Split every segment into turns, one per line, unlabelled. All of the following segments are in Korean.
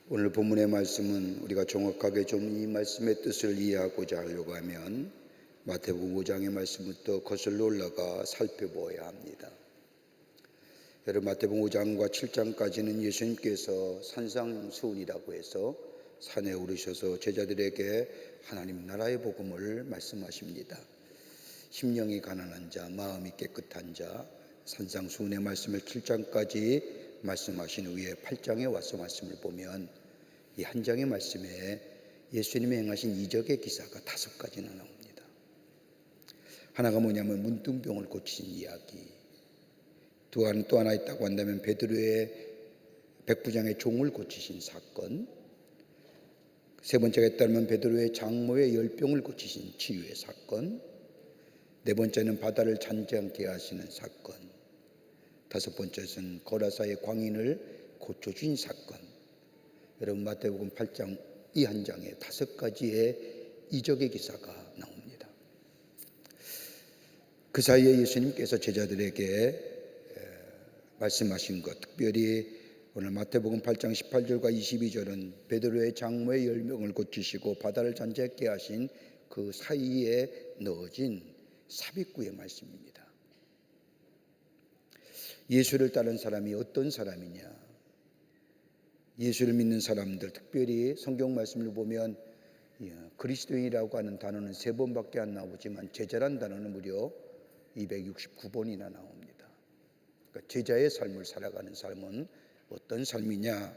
오늘 본문의 말씀은 우리가 정확하게 좀 이 말씀의 뜻을 이해하고자 하려고 하면 마태복음 5장의 말씀부터 거슬러 올라가 살펴보아야 합니다. 여러분, 마태복음 5장과 7장까지는 예수님께서 산상수훈이라고 해서 산에 오르셔서 제자들에게 하나님 나라의 복음을 말씀하십니다. 심령이 가난한 자, 마음이 깨끗한 자, 산상수훈의 말씀을 7장까지 말씀하신 후에 8장에 와서 말씀을 보면 이 한 장의 말씀에 예수님이 행하신 이적의 기사가 5가지나 나옵니다. 하나가 뭐냐면 문둥병을 고치신 이야기, 또 하나 있다고 한다면 베드로의 백부장의 종을 고치신 사건, 세 번째가 있다면 베드로의 장모의 열병을 고치신 치유의 사건, 네 번째는 바다를 잔잔케 하시는 사건, 다섯 번째는 거라사의 광인을 고쳐주신 사건. 여러분, 마태복음 8장 이 한 장에 5가지의 이적의 기사가 나옵니다. 그 사이에 예수님께서 제자들에게 말씀하신 것, 특별히 오늘 마태복음 8장 18절과 22절은 베드로의 장모의 열병을 고치시고 바다를 잔잔케 하신 그 사이에 넣어진 삽입구의 말씀입니다. 예수를 따른 사람이 어떤 사람이냐? 예수를 믿는 사람들, 특별히 성경 말씀을 보면 그리스도인이라고 하는 단어는 3번밖에 안 나오지만 제자란 단어는 무려 269번이나 나옵니다. 그러니까 제자의 삶을 살아가는 삶은 어떤 삶이냐?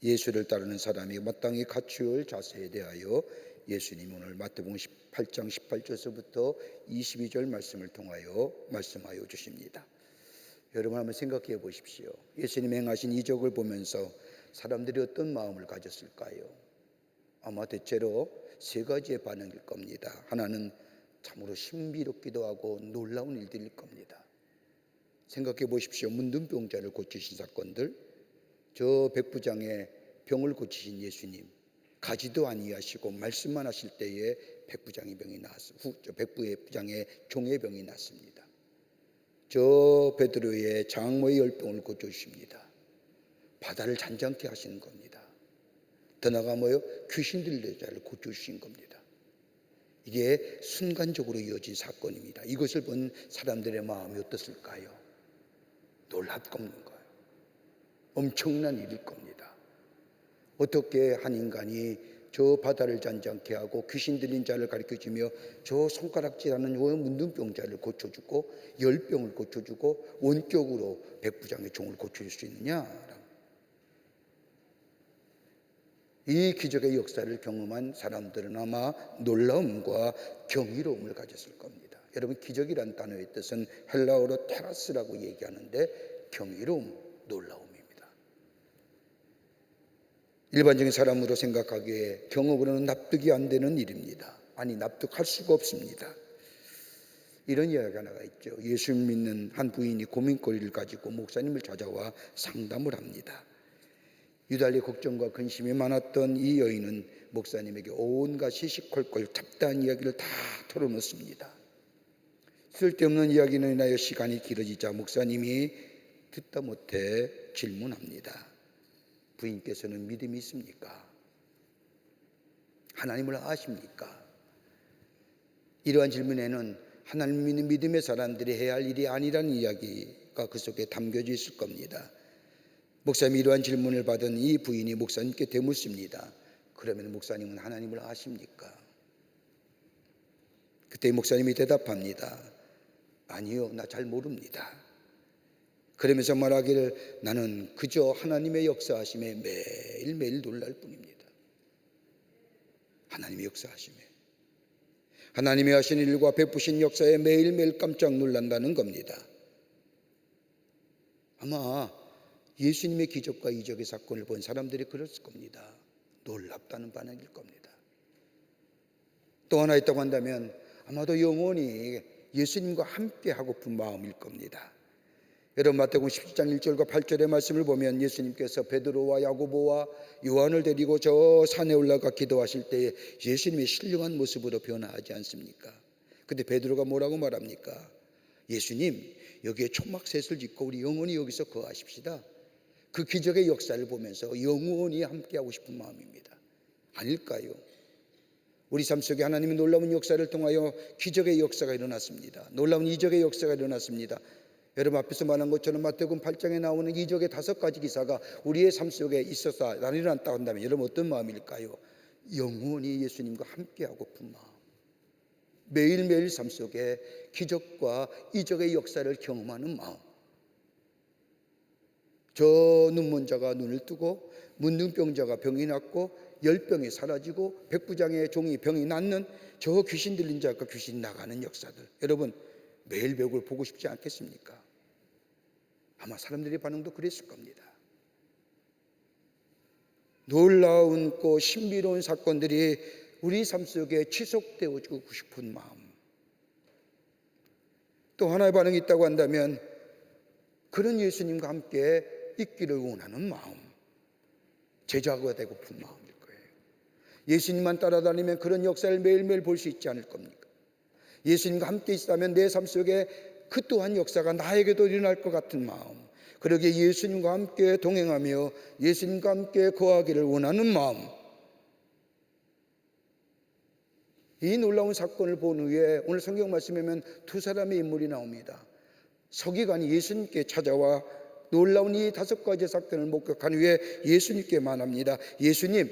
예수를 따르는 사람이 마땅히 갖추어야 할 자세에 대하여 예수님 오늘 마태복음 8장 18절서부터 22절 말씀을 통하여 말씀하여 주십니다. 여러분 한번 생각해 보십시오. 예수님 행하신 이적을 보면서 사람들이 어떤 마음을 가졌을까요? 아마 대체로 3가지의 반응일 겁니다. 하나는 참으로 신비롭기도 하고 놀라운 일들일 겁니다. 생각해 보십시오. 문둥병자를 고치신 사건들, 저 백부장의 병을 고치신 예수님, 가지도 아니하시고 말씀만 하실 때에 백부장의 병이 나왔습니다. 백부장의 종의 병이 났습니다. 저 베드로의 장모의 열병을 고쳐주십니다. 바다를 잔잔케 하시는 겁니다. 더 나아가 귀신 들린 자를 고쳐주신 겁니다. 이게 순간적으로 이어진 사건입니다. 이것을 본 사람들의 마음이 어떻을까요? 놀랍 겁는 거예요. 엄청난 일일 겁니다. 어떻게 한 인간이 저 바다를 잔잔케 하고 귀신 들린 자를 가르쳐주며 저 손가락질하는 문둥병자를 고쳐주고 열병을 고쳐주고 원격으로 백부장의 종을 고쳐줄 수 있느냐? 이 기적의 역사를 경험한 사람들은 아마 놀라움과 경이로움을 가졌을 겁니다. 여러분, 기적이란 단어의 뜻은 헬라어로 테라스라고 얘기하는데 경이로움, 놀라움입니다. 일반적인 사람으로 생각하기에 경험으로는 납득이 안 되는 일입니다. 아니, 납득할 수가 없습니다. 이런 이야기가 나가 있죠. 예수 믿는 한 부인이 고민거리를 가지고 목사님을 찾아와 상담을 합니다. 유달리 걱정과 근심이 많았던 이 여인은 목사님에게 온갖 시시콜콜 잡다한 이야기를 다 털어놓습니다. 쓸데없는 이야기는 인하여 시간이 길어지자 목사님이 듣다 못해 질문합니다. 부인께서는 믿음이 있습니까? 하나님을 아십니까? 이러한 질문에는 하나님 믿는 믿음의 사람들이 해야 할 일이 아니라는 이야기가 그 속에 담겨져 있을 겁니다. 목사님이 이러한 질문을 받은 이 부인이 목사님께 되묻습니다. 그러면 목사님은 하나님을 아십니까? 그때 목사님이 대답합니다. 아니요, 나 잘 모릅니다. 그러면서 말하기를 나는 그저 하나님의 역사하심에 매일매일 놀랄 뿐입니다. 하나님의 역사하심에, 하나님이 하신 일과 베푸신 역사에 매일매일 깜짝 놀란다는 겁니다. 아마 예수님의 기적과 이적의 사건을 본 사람들이 그랬을 겁니다. 놀랍다는 반응일 겁니다. 또 하나 있다고 한다면 아마도 영원히 예수님과 함께 하고픈 마음일 겁니다. 여러분, 마태복음 17장 1절과 8절의 말씀을 보면 예수님께서 베드로와 야고보와 요한을 데리고 저 산에 올라가 기도하실 때에 예수님이 신령한 모습으로 변화하지 않습니까? 근데 베드로가 뭐라고 말합니까? 예수님, 여기에 초막셋을 짓고 우리 영원히 여기서 거하십시다. 그 기적의 역사를 보면서 영원히 함께하고 싶은 마음입니다. 아닐까요? 우리 삶 속에 하나님의 놀라운 역사를 통하여 기적의 역사가 일어났습니다. 놀라운 이적의 역사가 일어났습니다. 여러분 앞에서 말한 것처럼 마태복음 8장에 나오는 이적의 5가지 기사가 우리의 삶 속에 있어서 일어났다고 한다면 여러분 어떤 마음일까요? 영원히 예수님과 함께하고픈 마음, 매일매일 삶 속에 기적과 이적의 역사를 경험하는 마음. 저 눈먼 자가 눈을 뜨고 문둥병자가 병이 낫고 열병이 사라지고 백부장의 종이 병이 낫는 저 귀신 들린 자가 귀신 나가는 역사들, 여러분 매일 벽을 보고 싶지 않겠습니까? 아마 사람들의 반응도 그랬을 겁니다. 놀라운고 신비로운 사건들이 우리 삶 속에 지속되어지고 싶은 마음. 또 하나의 반응이 있다고 한다면 그런 예수님과 함께 있기를 원하는 마음, 제자가 되고픈 마음일 거예요. 예수님만 따라다니면 그런 역사를 매일매일 볼 수 있지 않을 겁니까? 예수님과 함께 있다면 내 삶 속에 그 또한 역사가 나에게도 일어날 것 같은 마음, 그러기에 예수님과 함께 동행하며 예수님과 함께 거하기를 원하는 마음. 이 놀라운 사건을 본 후에 오늘 성경 말씀에 보면 두 사람의 인물이 나옵니다. 서기관이 예수님께 찾아와 놀라운 이 5가지 사건을 목격한 후에 예수님께 말합니다. 예수님이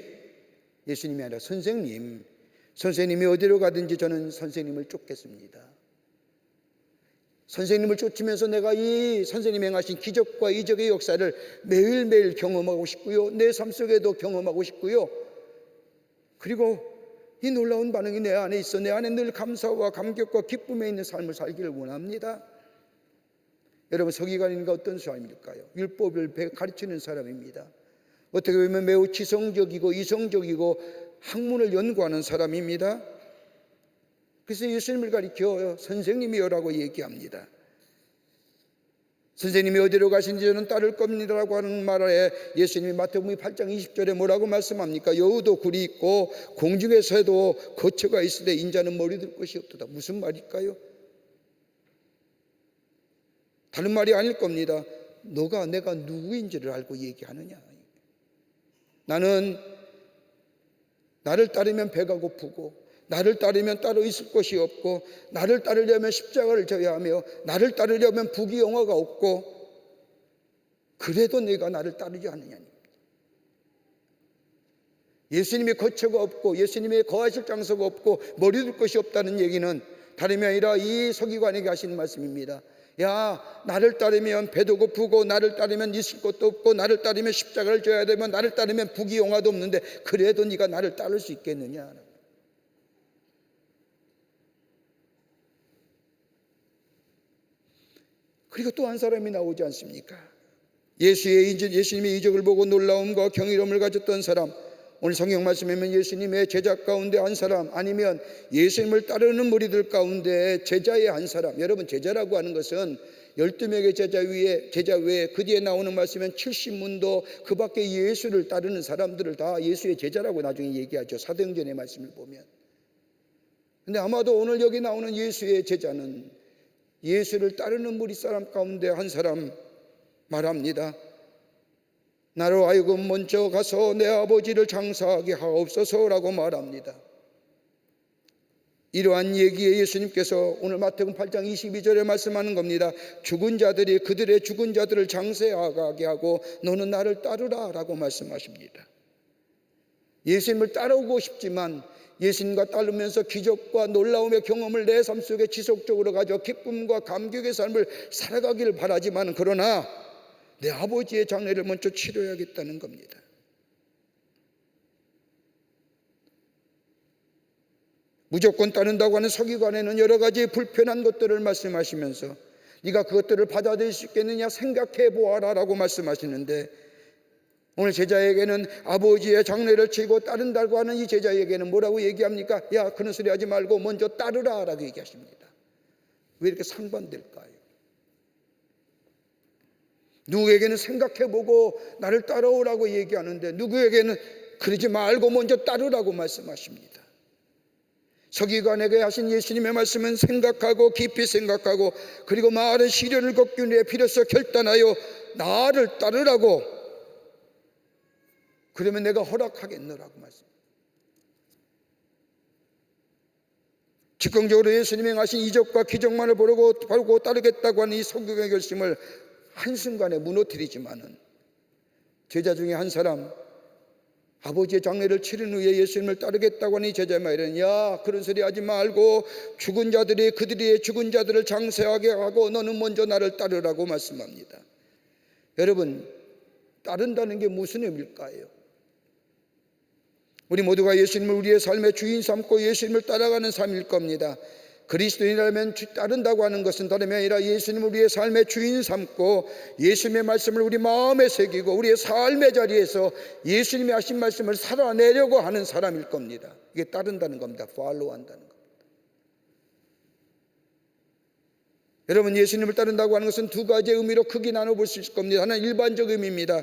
아니라 선생님이 어디로 가든지 저는 선생님을 쫓겠습니다. 선생님을 쫓으면서 내가 이 선생님이 행하신 기적과 이적의 역사를 매일매일 경험하고 싶고요, 내 삶 속에도 경험하고 싶고요, 그리고 이 놀라운 반응이 내 안에 있어 내 안에 늘 감사와 감격과 기쁨에 있는 삶을 살기를 원합니다. 여러분, 서기관인가 어떤 사람일까요? 율법을 가르치는 사람입니다. 어떻게 보면 매우 지성적이고 이성적이고 학문을 연구하는 사람입니다. 그래서 예수님을 가리켜 선생님이여라고 얘기합니다. 선생님이 어디로 가신지 저는 따를 겁니다라고 하는 말에 예수님이 마태복음 8장 20절에 뭐라고 말씀합니까? 여우도 굴이 있고 공중의 새도 거처가 있으되 인자는 머리 들 것이 없도다. 무슨 말일까요? 다른 말이 아닐 겁니다. 너가 내가 누구인지를 알고 얘기하느냐. 나는 나를 따르면 배가 고프고 나를 따르면 따로 있을 곳이 없고 나를 따르려면 십자가를 져야 하며 나를 따르려면 부귀영화가 없고 그래도 네가 나를 따르지 않느냐. 예수님의 거처가 없고 예수님의 거하실 장소가 없고 머리 둘 것이 없다는 얘기는 다름이 아니라 이 서기관에게 하시는 말씀입니다. 야, 나를 따르면 배도 고프고 나를 따르면 있을 것도 없고 나를 따르면 십자가를 져야 되면 나를 따르면 부귀영화도 없는데 그래도 네가 나를 따를 수 있겠느냐. 그리고 또 한 사람이 나오지 않습니까? 예수님의 이적을 보고 놀라움과 경이로움을 가졌던 사람. 오늘 성경 말씀에 보면 예수님의 제자 가운데 한 사람, 아니면 예수님을 따르는 무리들 가운데 제자의 한 사람. 여러분, 제자라고 하는 것은 12명의 제자 외에 그 뒤에 나오는 말씀은 70문도 그 밖에 예수를 따르는 사람들을 다 예수의 제자라고 나중에 얘기하죠. 사도행전의 말씀을 보면. 근데 아마도 오늘 여기 나오는 예수의 제자는 예수를 따르는 무리 사람 가운데 한 사람 말합니다. 나로 하여금 먼저 가서 내 아버지를 장사하게 하옵소서라고 말합니다. 이러한 얘기에 예수님께서 오늘 마태복음 8장 22절에 말씀하는 겁니다. 죽은 자들이 그들의 죽은 자들을 장사하게 하고 너는 나를 따르라 라고 말씀하십니다. 예수님을 따라오고 싶지만 예수님과 따르면서 기적과 놀라움의 경험을 내 삶 속에 지속적으로 가져 기쁨과 감격의 삶을 살아가기를 바라지만 그러나 내 아버지의 장례를 먼저 치러야겠다는 겁니다. 무조건 따른다고 하는 서기관에는 여러 가지 불편한 것들을 말씀하시면서 네가 그것들을 받아들일 수 있겠느냐 생각해 보아라 라고 말씀하시는데, 오늘 제자에게는 아버지의 장례를 치고 따른다고 하는 이 제자에게는 뭐라고 얘기합니까? 야, 그런 소리 하지 말고 먼저 따르라 라고 얘기하십니다. 왜 이렇게 상반될까요? 누구에게는 생각해보고 나를 따라오라고 얘기하는데 누구에게는 그러지 말고 먼저 따르라고 말씀하십니다. 서기관에게 하신 예수님의 말씀은 생각하고 깊이 생각하고 그리고 많은 시련을 겪기 위해 비로소 결단하여 나를 따르라고 그러면 내가 허락하겠노라고 말씀. 즉흥적으로 예수님이 행하신 이적과 기적만을 보고 따르겠다고 하는 이 성경의 결심을 한순간에 무너뜨리지만은, 제자 중에 한 사람, 아버지의 장례를 치른 후에 예수님을 따르겠다고 하는 이 제자의 말은, 야, 그런 소리 하지 말고 죽은 자들이 그들의 죽은 자들을 장사하게 하고 너는 먼저 나를 따르라고 말씀합니다. 여러분, 따른다는 게 무슨 의미일까요? 우리 모두가 예수님을 우리의 삶의 주인 삼고 예수님을 따라가는 삶일 겁니다. 그리스도인이라면 따른다고 하는 것은 다름이 아니라 예수님을 우리의 삶의 주인 삼고 예수님의 말씀을 우리 마음에 새기고 우리의 삶의 자리에서 예수님이 하신 말씀을 살아내려고 하는 사람일 겁니다. 이게 따른다는 겁니다. 팔로우 한다는 겁니다. 여러분, 예수님을 따른다고 하는 것은 두 가지의 의미로 크게 나눠볼 수 있을 겁니다. 하나는 일반적 의미입니다.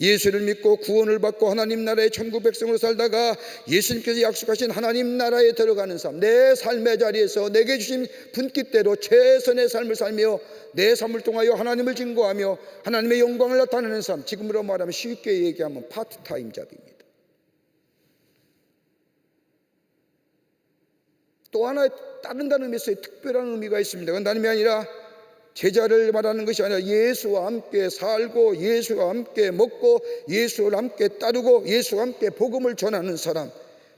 예수를 믿고 구원을 받고 하나님 나라의 천국 백성으로 살다가 예수님께서 약속하신 하나님 나라에 들어가는 삶, 내 삶의 자리에서 내게 주신 분깃대로 최선의 삶을 살며 내 삶을 통하여 하나님을 증거하며 하나님의 영광을 나타내는 삶, 지금으로 말하면 쉽게 얘기하면 파트타임 잡입니다. 또 하나 따른다는 의미에서 특별한 의미가 있습니다. 그건 다름이 아니라 제자를 말하는 것이 아니라 예수와 함께 살고 예수와 함께 먹고 예수와 함께 따르고 예수와 함께 복음을 전하는 사람,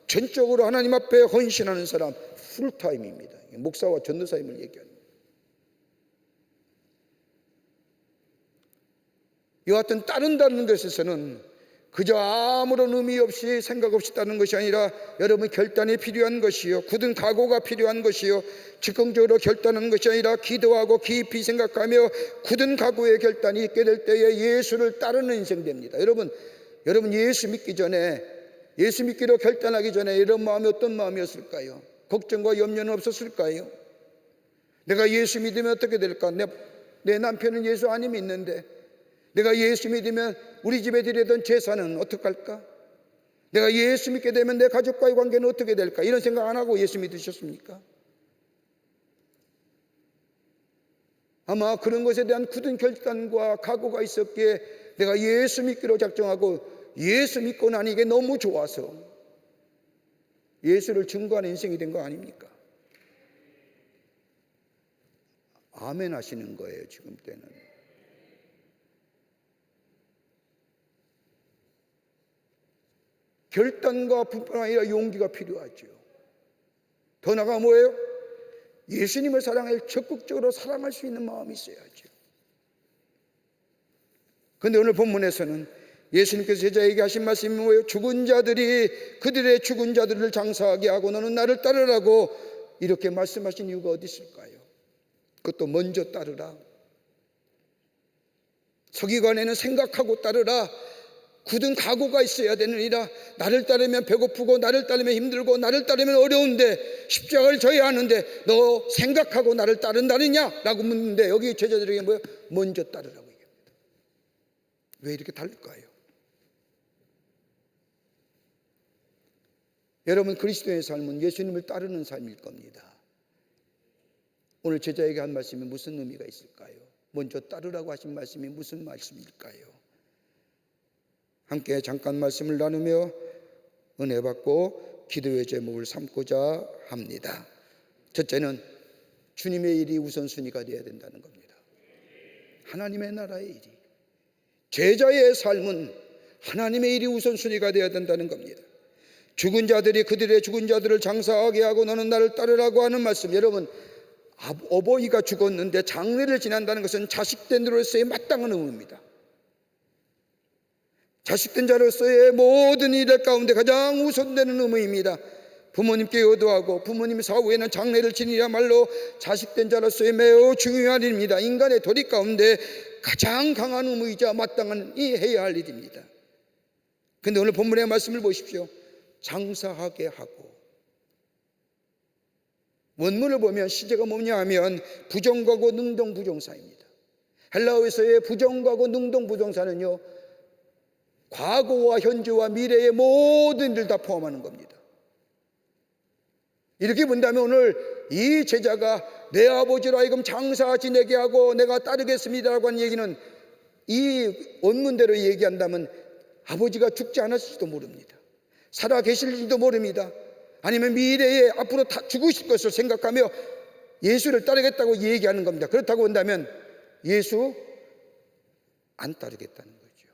전적으로 하나님 앞에 헌신하는 사람, 풀타임입니다. 목사와 전도사임을 얘기합니다. 이와 같은 따른다는 것에서는 그저 아무런 의미 없이 생각 없이 따르는 것이 아니라 여러분, 결단이 필요한 것이요, 굳은 각오가 필요한 것이요, 즉흥적으로 결단하는 것이 아니라 기도하고 깊이 생각하며 굳은 각오의 결단이 있게 될 때에 예수를 따르는 인생 됩니다. 여러분 예수 믿기 전에, 예수 믿기로 결단하기 전에 이런 마음이 어떤 마음이었을까요? 걱정과 염려는 없었을까요? 내가 예수 믿으면 어떻게 될까? 내 남편은 예수 안 믿는데 내가 예수 믿으면 우리 집에 드리던 제사는 어떡할까? 내가 예수 믿게 되면 내 가족과의 관계는 어떻게 될까? 이런 생각 안 하고 예수 믿으셨습니까? 아마 그런 것에 대한 굳은 결단과 각오가 있었기에 내가 예수 믿기로 작정하고 예수 믿고 나니 이게 너무 좋아서 예수를 증거하는 인생이 된 거 아닙니까? 아멘 하시는 거예요, 지금 때는. 결단과 뿐만 아니라 용기가 필요하죠. 더 나아가 뭐예요? 예수님을 사랑할, 적극적으로 사랑할 수 있는 마음이 있어야죠. 그런데 오늘 본문에서는 예수님께서 제자에게 하신 말씀이 뭐예요? 죽은 자들이 그들의 죽은 자들을 장사하게 하고 너는 나를 따르라고 이렇게 말씀하신 이유가 어디 있을까요? 그것도 먼저 따르라. 서기관에는 생각하고 따르라. 굳은 각오가 있어야 되느니라. 나를 따르면 배고프고 나를 따르면 힘들고 나를 따르면 어려운데 십자가를 져야 하는데 너 생각하고 나를 따른다느냐? 라고 묻는데 여기 제자들에게 뭐예요? 먼저 따르라고 얘기합니다. 왜 이렇게 다를까요? 여러분, 그리스도의 삶은 예수님을 따르는 삶일 겁니다. 오늘 제자에게 한 말씀이 무슨 의미가 있을까요? 먼저 따르라고 하신 말씀이 무슨 말씀일까요? 함께 잠깐 말씀을 나누며 은혜 받고 기도의 제목을 삼고자 합니다. 첫째는 주님의 일이 우선순위가 되어야 된다는 겁니다. 하나님의 나라의 일이, 제자의 삶은 하나님의 일이 우선순위가 되어야 된다는 겁니다. 죽은 자들이 그들의 죽은 자들을 장사하게 하고 너는 나를 따르라고 하는 말씀, 여러분, 어버이가 죽었는데 장례를 지낸다는 것은 자식된 자로서의 마땅한 의무입니다. 자식된 자로서의 모든 일들 가운데 가장 우선되는 의무입니다. 부모님께 효도하고 부모님 사후에는 장례를 지니야말로 자식된 자로서의 매우 중요한 일입니다. 인간의 도리 가운데 가장 강한 의무이자 마땅한 해야 할 일입니다. 그런데 오늘 본문의 말씀을 보십시오. 장사하게 하고, 원문을 보면 시제가 뭐냐 하면 부정과고 능동부정사입니다. 헬라어에서의 부정과고 능동부정사는요, 과거와 현재와 미래의 모든 일을 다 포함하는 겁니다. 이렇게 본다면 오늘 이 제자가 내 아버지로 하여금 장사 지내게 하고 내가 따르겠습니다라고 하는 얘기는 이 원문대로 얘기한다면 아버지가 죽지 않았을지도 모릅니다. 살아 계실지도 모릅니다. 아니면 미래에 앞으로 다 죽으실 것을 생각하며 예수를 따르겠다고 얘기하는 겁니다. 그렇다고 한다면 예수 안 따르겠다는 거죠.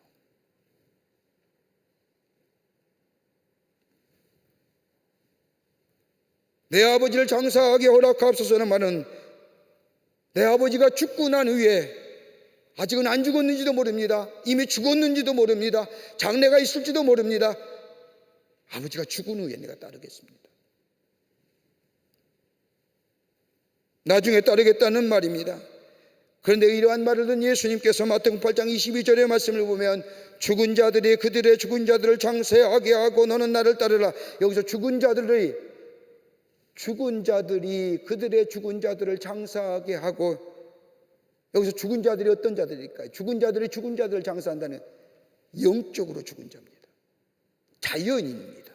내 아버지를 장사하게 허락하옵소서는 말은 내 아버지가 죽고 난 후에 아직은 안 죽었는지도 모릅니다. 이미 죽었는지도 모릅니다. 장래가 있을지도 모릅니다. 아버지가 죽은 후에 내가 따르겠습니다. 나중에 따르겠다는 말입니다. 그런데 이러한 말을 듣는 예수님께서 마태복음 8장 22절의 말씀을 보면 죽은 자들이 그들의 죽은 자들을 장사하게 하고 너는 나를 따르라. 여기서 죽은 자들이 그들의 죽은 자들을 장사하게 하고, 여기서 죽은 자들이 어떤 자들일까요? 죽은 자들이 죽은 자들을 장사한다는 영적으로 죽은 자입니다. 자연인입니다.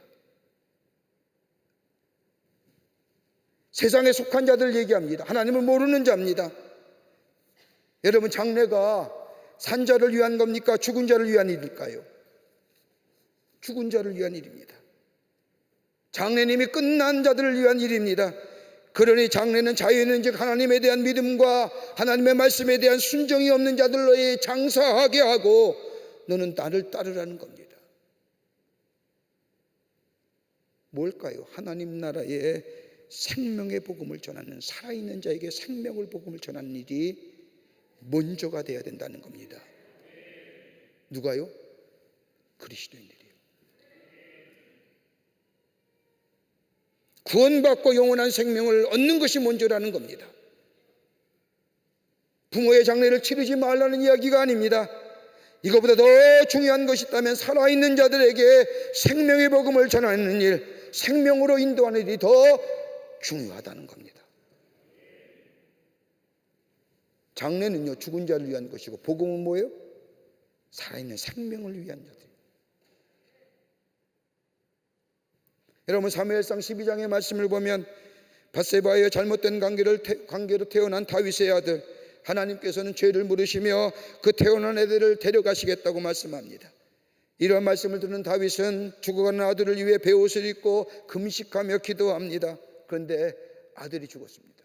세상에 속한 자들을 얘기합니다. 하나님을 모르는 자입니다. 여러분, 장래가 산 자를 위한 겁니까? 죽은 자를 위한 일일까요? 죽은 자를 위한 일입니다. 장래는 이미 끝난 자들을 위한 일입니다. 그러니 장래는 자유는 즉 하나님에 대한 믿음과 하나님의 말씀에 대한 순종이 없는 자들로 장사하게 하고 너는 나를 따르라는 겁니다. 뭘까요? 하나님 나라의 생명의 복음을 전하는, 살아있는 자에게 생명을 복음을 전하는 일이 먼저가 돼야 된다는 겁니다. 누가요? 그리스도인들이요. 구원받고 영원한 생명을 얻는 것이 먼저라는 겁니다. 부모의 장례를 치르지 말라는 이야기가 아닙니다. 이거보다 더 중요한 것이 있다면 살아있는 자들에게 생명의 복음을 전하는 일, 생명으로 인도하는 일이 더 중요하다는 겁니다. 장례는요, 죽은 자를 위한 것이고 복음은 뭐예요? 살아있는 생명을 위한 자들. 여러분, 사무엘상 12장의 말씀을 보면 밧세바의 잘못된 관계로 태어난 다윗의 아들, 하나님께서는 죄를 물으시며 그 태어난 애들을 데려가시겠다고 말씀합니다. 이러한 말씀을 듣는 다윗은 죽어가는 아들을 위해 베옷을 입고 금식하며 기도합니다. 그런데 아들이 죽었습니다.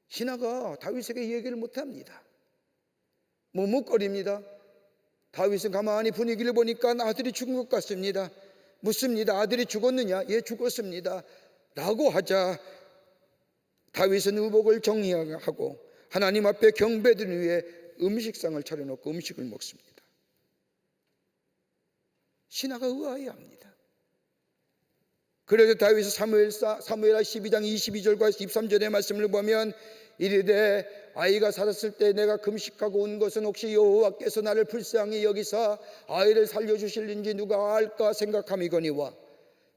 신하가 다윗에게 얘기를 못합니다. 머뭇거립니다. 다윗은 가만히 분위기를 보니까 아들이 죽은 것 같습니다. 묻습니다. 아들이 죽었느냐? 예, 죽었습니다 라고 하자 다윗은 의복을 정리하고 하나님 앞에 경배드리기 위해 음식상을 차려놓고 음식을 먹습니다. 신하가 의아해합니다. 그래서 다윗은 사무엘하 12장 22절과 23절의 말씀을 보면 이르되 아이가 살았을 때 내가 금식하고 온 것은 혹시 여호와께서 나를 불쌍히 여기사 아이를 살려주실는지 누가 알까 생각함이거니와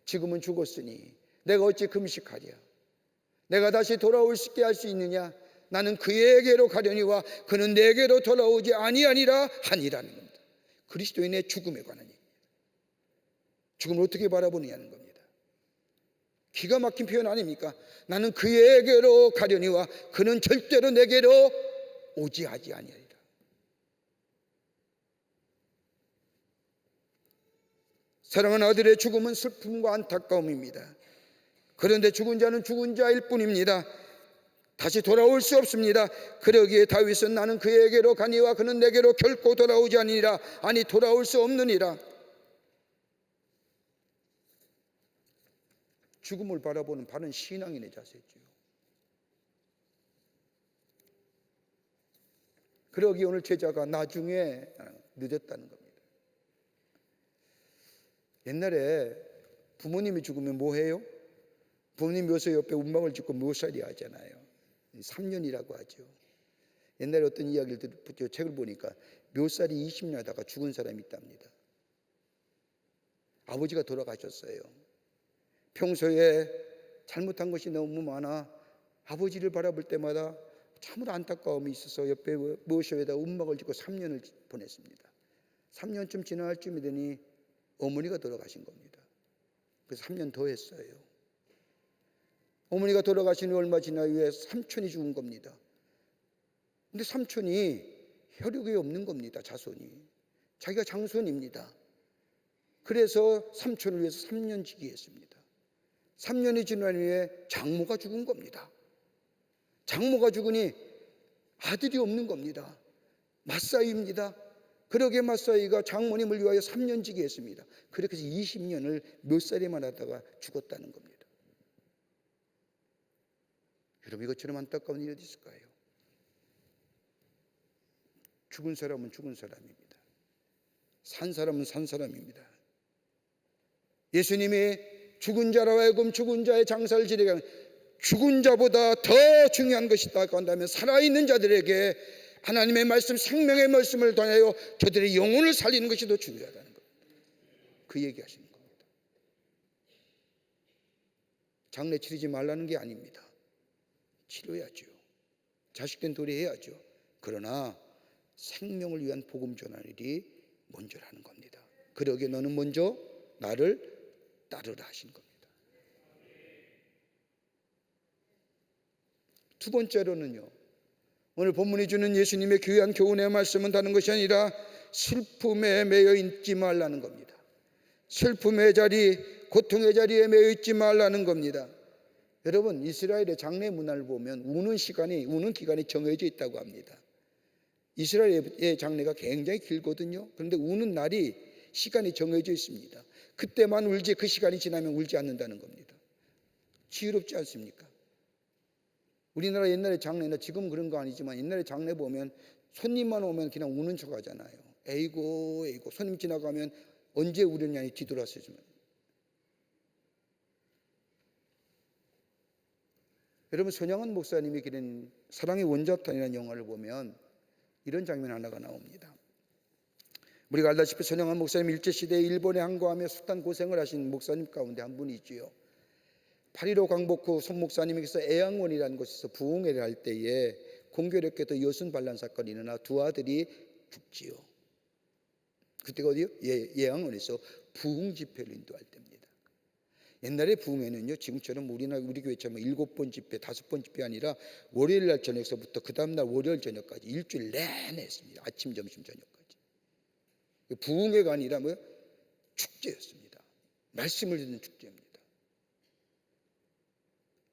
지금은 죽었으니 내가 어찌 금식하랴. 내가 다시 돌아올 수 있게 할 수 있느냐. 나는 그에게로 가려니와 그는 내게로 돌아오지 아니하니라 하니라는 겁니다. 그리스도인의 죽음에 관한 얘기입니다. 죽음을 어떻게 바라보느냐는 겁니다. 기가 막힌 표현 아닙니까? 나는 그에게로 가려니와 그는 절대로 내게로 오지 아니하리라. 사랑하는 아들의 죽음은 슬픔과 안타까움입니다. 그런데 죽은 자는 죽은 자일 뿐입니다. 다시 돌아올 수 없습니다. 그러기에 다윗은 나는 그에게로 가니와 그는 내게로 결코 돌아오지 아니니라. 아니, 돌아올 수 없느니라. 죽음을 바라보는 바른 신앙인의 자세죠. 그러기에 오늘 제자가 나중에 늦었다는 겁니다. 옛날에 부모님이 죽으면 뭐 해요? 부모님 묘소 옆에 운막을 짓고 묘살이 하잖아요. 3년이라고 하죠. 옛날에 어떤 이야기를 책을 보니까 묘살이 20년 하다가 죽은 사람이 있답니다. 아버지가 돌아가셨어요. 평소에 잘못한 것이 너무 많아 아버지를 바라볼 때마다 참으로 안타까움이 있어서 옆에 묘소에다 운막을 짓고 3년을 보냈습니다. 3년쯤 지날 쯤이 되니 어머니가 돌아가신 겁니다. 그래서 3년 더 했어요. 어머니가 돌아가신 후 얼마 지난 후에 삼촌이 죽은 겁니다. 근데 삼촌이 혈육이 없는 겁니다. 자손이. 자기가 장손입니다. 그래서 삼촌을 위해서 3년 지기했습니다. 3년이 지난 후에 장모가 죽은 겁니다. 장모가 죽으니 아들이 없는 겁니다. 맞사이입니다. 그러게 맞사이가 장모님을 위하여 3년 지기했습니다. 그렇게 해서 20년을 몇 살에만 하다가 죽었다는 겁니다. 여러분, 이것처럼 안타까운 일이 어디 있을까요? 죽은 사람은 죽은 사람입니다. 산 사람은 산 사람입니다. 예수님이 죽은 자로 하여금 죽은 자의 장사를 지내게 하는, 죽은 자보다 더 중요한 것이 있다고 한다면 살아있는 자들에게 하나님의 말씀, 생명의 말씀을 전하여 저들의 영혼을 살리는 것이 더 중요하다는 겁니다. 그 얘기하시는 겁니다. 장례 치르지 말라는 게 아닙니다. 치료해야죠. 자식된 도리 해야죠. 그러나 생명을 위한 복음 전하는 일이 먼저라는 겁니다. 그러기에 너는 먼저 나를 따르라 하신 겁니다. 두 번째로는요, 오늘 본문이 주는 예수님의 귀한 교훈의 말씀은 다른 것이 아니라 슬픔에 매여 있지 말라는 겁니다. 슬픔의 자리, 고통의 자리에 매여 있지 말라는 겁니다. 여러분, 이스라엘의 장례 문화를 보면 우는 기간이 정해져 있다고 합니다. 이스라엘의 장례가 굉장히 길거든요. 그런데 우는 날이, 시간이 정해져 있습니다. 그때만 울지, 그 시간이 지나면 울지 않는다는 겁니다. 지혜롭지 않습니까? 우리나라 옛날에 장례나 지금 그런 거 아니지만 옛날에 장례 보면 손님만 오면 그냥 우는 척 하잖아요. 에이고 에이고. 손님 지나가면 언제 우렸냐니 뒤돌아서지만. 여러분, 손양원 목사님이 그린 사랑의 원자탄이라는 영화를 보면 이런 장면 하나가 나옵니다. 우리가 알다시피 손양원 목사님 일제시대에 일본에 항거하며 숱한 고생을 하신 목사님 가운데 한 분이지요. 8.15 광복 후 손 목사님께서 애양원이라는 곳에서 부흥회를 할 때에 공교롭게도 여순 반란 사건이 일어나 두 아들이 죽지요. 그때가 어디요? 예양원에서 부흥 집회를 인도할 때입니다. 옛날에 부흥회는요, 지금처럼 우리 교회처럼 7번 집회, 5번 집회 아니라 월요일 날 저녁서부터 그 다음날 월요일 저녁까지 일주일 내내 했습니다. 아침, 점심, 저녁까지. 부흥회가 아니라 축제였습니다. 말씀을 듣는 축제입니다.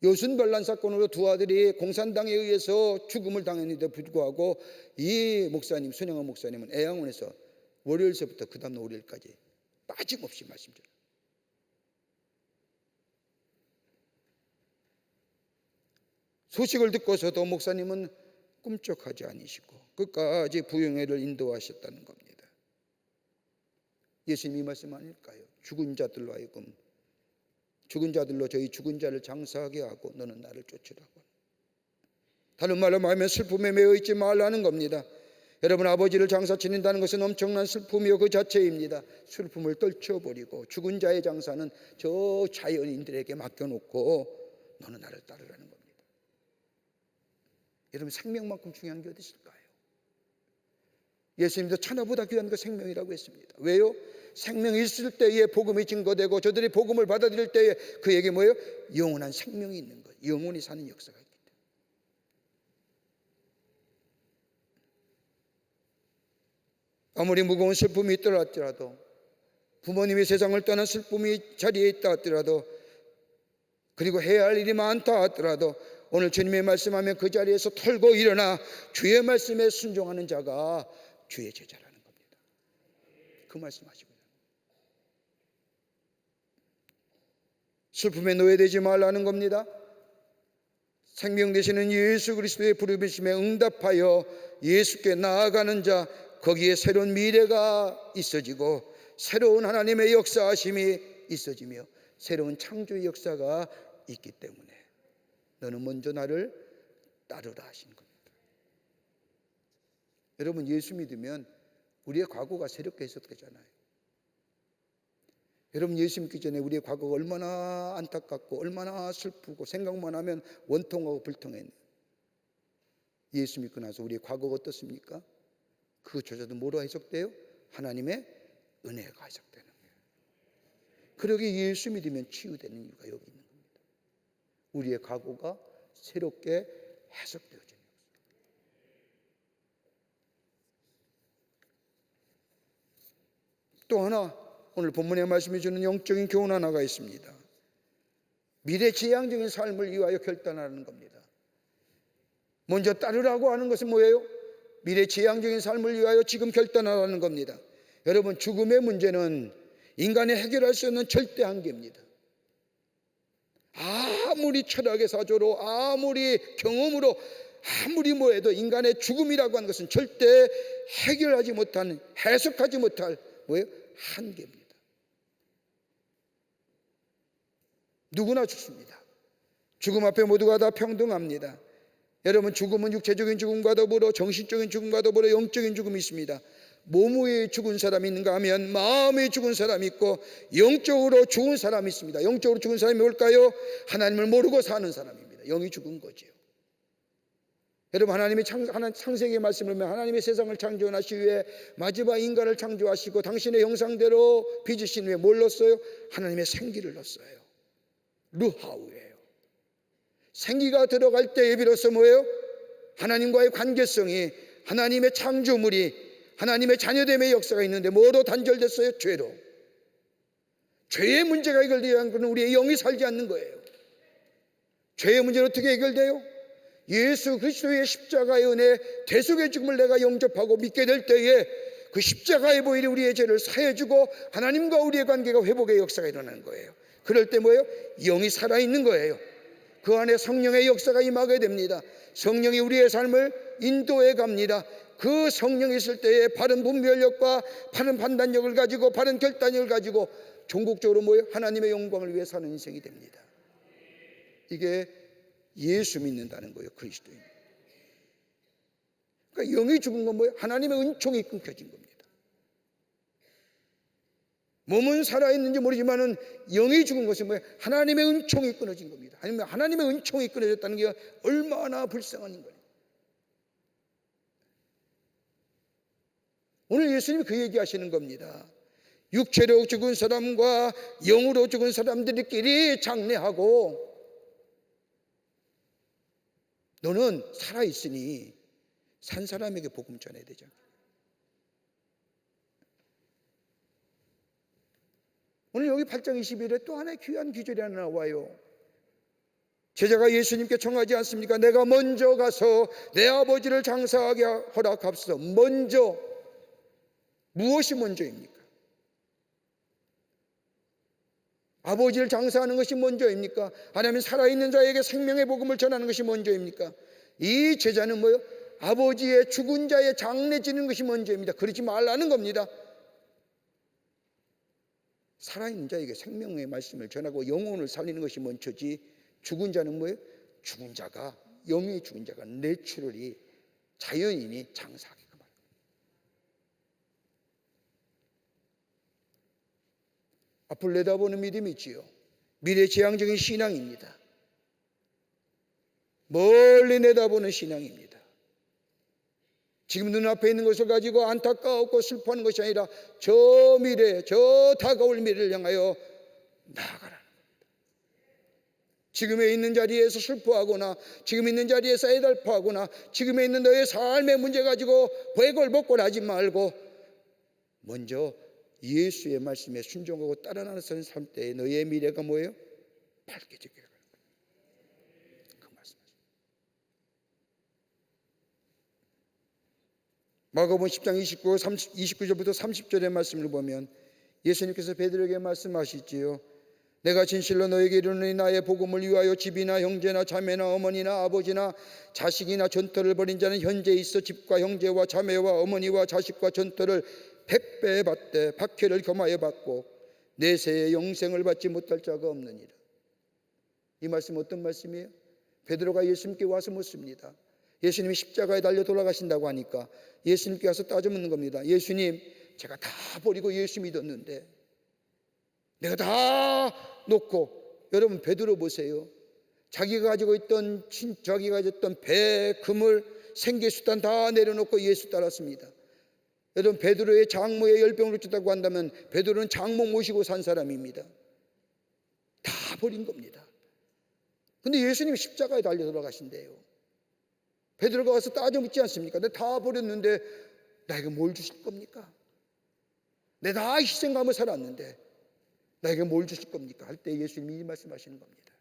여순 반란 사건으로 두 아들이 공산당에 의해서 죽음을 당했는데 불구하고 이 목사님, 손양원 목사님은 애양원에서 월요일서부터 그 다음날 월요일까지 빠짐없이 말씀 전합니다. 소식을 듣고서도 목사님은 꿈쩍하지 않으시고 끝까지 부흥회를 인도하셨다는 겁니다. 예수님이 말씀 아닐까요? 죽은 자들로 하여금, 죽은 자들로 저희 죽은 자를 장사하게 하고 너는 나를 쫓으라고. 다른 말로 말하면 슬픔에 매여 있지 말라는 겁니다. 여러분, 아버지를 장사 지낸다는 것은 엄청난 슬픔이요 그 자체입니다. 슬픔을 떨쳐버리고 죽은 자의 장사는 저 자연인들에게 맡겨놓고 너는 나를 따르라는 겁니다. 여러분, 생명만큼 중요한 게 어디 있을까요? 예수님도 천하보다 귀한 그 생명이라고 했습니다. 왜요? 생명이 있을 때에 복음이 증거되고 저들이 복음을 받아들일 때에 그에게 뭐예요? 영원한 생명이 있는 거예요. 영원히 사는 역사가 있기 때문에. 아무리 무거운 슬픔이 있더라 할지라도, 부모님이 세상을 떠난 슬픔이 자리에 있다 하더라도, 그리고 해야 할 일이 많다 하더라도 오늘 주님의 말씀하면 그 자리에서 털고 일어나 주의 말씀에 순종하는 자가 주의 제자라는 겁니다. 그 말씀하시고요. 슬픔에 노예되지 말라는 겁니다. 생명 되시는 예수 그리스도의 부르심에 응답하여 예수께 나아가는 자, 거기에 새로운 미래가 있어지고 새로운 하나님의 역사하심이 있어지며 새로운 창조의 역사가 있기 때문에 너는 먼저 나를 따르라 하신 겁니다. 여러분, 예수 믿으면 우리의 과거가 새롭게 해석되잖아요. 여러분, 예수 믿기 전에 우리의 과거가 얼마나 안타깝고 얼마나 슬프고 생각만 하면 원통하고 불통했네요. 예수 믿고 나서 우리의 과거가 어떻습니까? 그조차도 뭐로 해석돼요? 하나님의 은혜가 해석되는 거예요. 그러기에 예수 믿으면 치유되는 이유가 여기 있는 겁니다. 우리의 과거가 새롭게 해석되어지는 거예요. 또 하나 오늘 본문의 말씀이 주는 영적인 교훈 하나가 있습니다. 미래지향적인 삶을 위하여 결단하는 겁니다. 먼저 따르라고 하는 것은 뭐예요? 미래지향적인 삶을 위하여 지금 결단하라는 겁니다. 여러분, 죽음의 문제는 인간이 해결할 수 없는 절대 한계입니다. 아무리 철학의 사조로, 아무리 경험으로, 아무리 뭐해도 인간의 죽음이라고 하는 것은 절대 해결하지 못하는, 해석하지 못할 뭐예요? 한계입니다. 누구나 죽습니다. 죽음 앞에 모두가 다 평등합니다. 여러분, 죽음은 육체적인 죽음과 더불어 정신적인 죽음과 더불어 영적인 죽음이 있습니다. 몸의 죽은 사람이 있는가 하면 마음의 죽은 사람이 있고 영적으로 죽은 사람이 있습니다. 영적으로 죽은 사람이 뭘까요? 하나님을 모르고 사는 사람입니다. 영이 죽은 거죠. 여러분, 하나님의 창세기의 말씀을 보면 하나님의 세상을 창조하시기 위해 마지막 인간을 창조하시고 당신의 형상대로 빚으신 후에 뭘 넣었어요? 하나님의 생기를 넣었어요. 루하우예요. 생기가 들어갈 때에 비로소 뭐예요? 하나님과의 관계성이, 하나님의 창조물이, 하나님의 자녀됨의 역사가 있는데 뭐로 단절됐어요? 죄로. 죄의 문제가 해결되지 않고는 우리의 영이 살지 않는 거예요. 죄의 문제는 어떻게 해결돼요? 예수 그리스도의 십자가의 은혜, 대속의 죽음을 내가 영접하고 믿게 될 때에 그 십자가의 보혈이 우리의 죄를 사해주고 하나님과 우리의 관계가 회복의 역사가 일어나는 거예요. 그럴 때 뭐예요? 영이 살아있는 거예요. 그 안에 성령의 역사가 임하게 됩니다. 성령이 우리의 삶을 인도해 갑니다. 그 성령이 있을 때에 바른 분별력과 바른 판단력을 가지고 바른 결단력을 가지고 종국적으로 뭐예요? 하나님의 영광을 위해 사는 인생이 됩니다. 이게 예수 믿는다는 거예요. 그리스도인. 그러니까 영이 죽은 건 뭐예요? 하나님의 은총이 끊겨진 겁니다. 몸은 살아있는지 모르지만은 영이 죽은 것은 뭐예요? 하나님의 은총이 끊어진 겁니다. 아니면 하나님의 은총이 끊어졌다는 게 얼마나 불쌍한 거예요. 오늘 예수님이 그 얘기하시는 겁니다. 육체로 죽은 사람과 영으로 죽은 사람들끼리 장례하고 너는 살아있으니 산 사람에게 복음 전해야 되죠. 오늘 여기 8장 21절에 또 하나의 귀한 기절이 하나 나와요. 제자가 예수님께 청하지 않습니까? 내가 먼저 가서 내 아버지를 장사하게 허락합시다. 먼저. 무엇이 먼저입니까? 아버지를 장사하는 것이 먼저입니까? 아니면 살아있는 자에게 생명의 복음을 전하는 것이 먼저입니까? 이 제자는 뭐예요? 아버지의 죽은 자의 장례 지는 것이 먼저입니다. 그러지 말라는 겁니다. 살아있는 자에게 생명의 말씀을 전하고 영혼을 살리는 것이 먼저지, 죽은 자는 뭐예요? 죽은 자가, 영이 죽은 자가 내추럴이, 자연인이 장사하기가 말합니다. 앞을 내다보는 믿음이지요. 미래지향적인 신앙입니다. 멀리 내다보는 신앙입니다. 지금 눈앞에 있는 것을 가지고 안타까웠고 슬퍼하는 것이 아니라 저 미래, 저 다가올 미래를 향하여 나아가라는 겁니다. 지금에 있는 자리에서 슬퍼하거나 지금 있는 자리에서 애달파하거나 지금에 있는 너의 삶의 문제 가지고 벌벌복걸하지 말고 먼저 예수의 말씀에 순종하고 따라 나서는 삶 때에 너의 미래가 뭐예요? 밝게지게 가는 거예요. 그 말씀이죠. 마가복음 10장 29절부터 30절의 말씀을 보면 예수님께서 베드로에게 말씀하시지요. 내가 진실로 너에게 이르노니 나의 복음을 위하여 집이나 형제나 자매나 어머니나 아버지나 자식이나 전토를 벌인 자는 현재 있어 집과 형제와 자매와 어머니와 자식과 전토를 100배 받되 박해를 겸하여 받고 내세의 영생을 받지 못할 자가 없느니라. 이 말씀 어떤 말씀이에요? 베드로가 예수님께 와서 묻습니다. 예수님이 십자가에 달려 돌아가신다고 하니까 예수님께 와서 따져 묻는 겁니다. 예수님, 제가 다 버리고 예수 믿었는데 내가 다 놓고, 여러분 베드로 보세요. 자기가 가지고 있던 자기가 가졌던 배, 그물, 생계수단 다 내려놓고 예수 따랐습니다. 여러분 베드로의 장모의 10병을 줬다고 한다면 베드로는 장모 모시고 산 사람입니다. 다 버린 겁니다. 근데 예수님이 십자가에 달려 돌아가신대요. 베드로가 와서 따져 묻지 않습니까? 내가 다 버렸는데 나에게 뭘 주실 겁니까? 내가 다 희생감을 살았는데 나에게 뭘 주실 겁니까? 할 때 예수님이 이 말씀하시는 겁니다.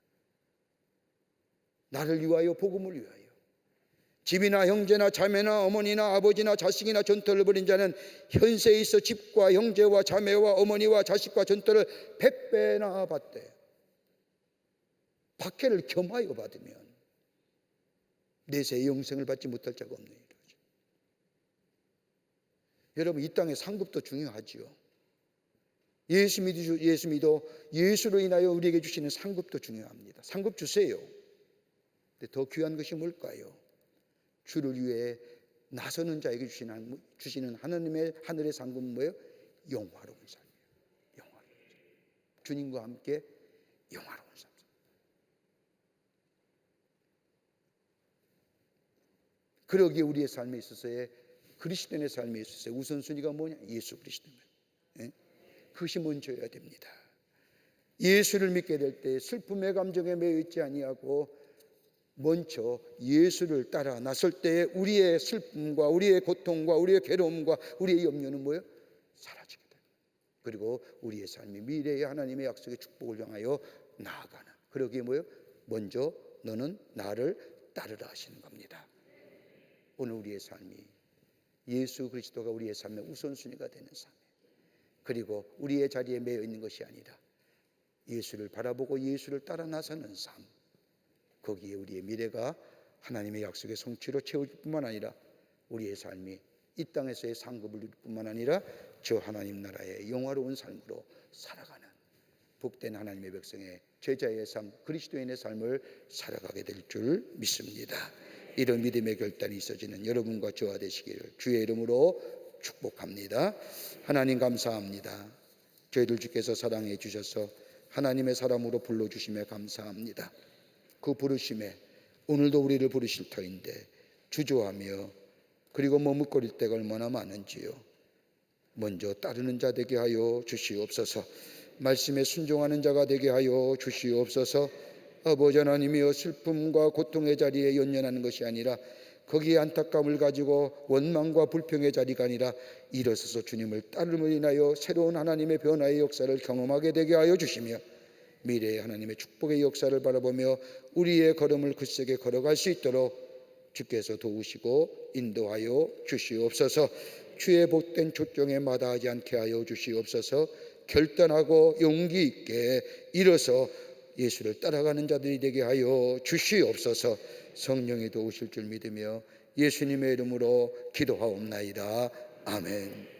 나를 위하여, 복음을 위하여 집이나 형제나 자매나 어머니나 아버지나 자식이나 전토를 벌인 자는 현세에 있어 집과 형제와 자매와 어머니와 자식과 전토를 100배나 받되 박해를 겸하여 받으면 내세의 영생을 받지 못할 자가 없는 이라죠. 여러분, 이 땅의 상급도 중요하지요. 예수 믿어 예수로 인하여 우리에게 주시는 상급도 중요합니다. 상급 주세요. 근데 더 귀한 것이 뭘까요? 주를 위해 나서는 자에게 주시는 하나님의 하늘의 상급은 뭐예요? 영화로운 삶이에요. 영화로운 삶. 주님과 함께 영화로운 삶. 그러기에 우리의 삶에 있어서의 그리스도인의 삶에 있어서의 우선순위가 뭐냐? 예수 그리스도입니다. 예? 그것이 먼저여야 됩니다. 예수를 믿게 될 때 슬픔의 감정에 매여 있지 아니하고 먼저 예수를 따라 나설 때에 우리의 슬픔과 우리의 고통과 우리의 괴로움과 우리의 염려는 뭐예요? 사라지게 됩니다. 그리고 우리의 삶이 미래의 하나님의 약속의 축복을 향하여 나아가는, 그러기에 뭐예요? 먼저 너는 나를 따르라 하시는 겁니다. 오늘 우리의 삶이 예수 그리스도가 우리의 삶의 우선순위가 되는 삶, 그리고 우리의 자리에 매여 있는 것이 아니라 예수를 바라보고 예수를 따라 나서는 삶, 거기에 우리의 미래가 하나님의 약속의 성취로 채워질 뿐만 아니라 우리의 삶이 이 땅에서의 상급을 누릴 뿐만 아니라 저 하나님 나라의 영화로운 삶으로 살아가는 복된 하나님의 백성의 제자의 삶, 그리스도인의 삶을 살아가게 될 줄 믿습니다. 이런 믿음의 결단이 있어지는 여러분과 저와 되시기를 주의 이름으로 축복합니다. 하나님 감사합니다. 저희들 주께서 사랑해 주셔서 하나님의 사람으로 불러주심에 감사합니다. 그 부르심에 오늘도 우리를 부르실 터인데 주저하며 그리고 머뭇거릴 때가 얼마나 많은지요. 먼저 따르는 자 되게 하여 주시옵소서. 말씀에 순종하는 자가 되게 하여 주시옵소서. 아버지 하나님이여, 슬픔과 고통의 자리에 연연하는 것이 아니라 거기에 안타까움을 가지고 원망과 불평의 자리가 아니라 일어서서 주님을 따름으로 인하여 새로운 하나님의 변화의 역사를 경험하게 되게 하여 주시며 미래의 하나님의 축복의 역사를 바라보며 우리의 걸음을 굳세게 걸어갈 수 있도록 주께서 도우시고 인도하여 주시옵소서. 주의 복된 초점에 마다하지 않게 하여 주시옵소서. 결단하고 용기 있게 일어서 예수를 따라가는 자들이 되게 하여 주시옵소서. 성령이 도우실 줄 믿으며 예수님의 이름으로 기도하옵나이다. 아멘.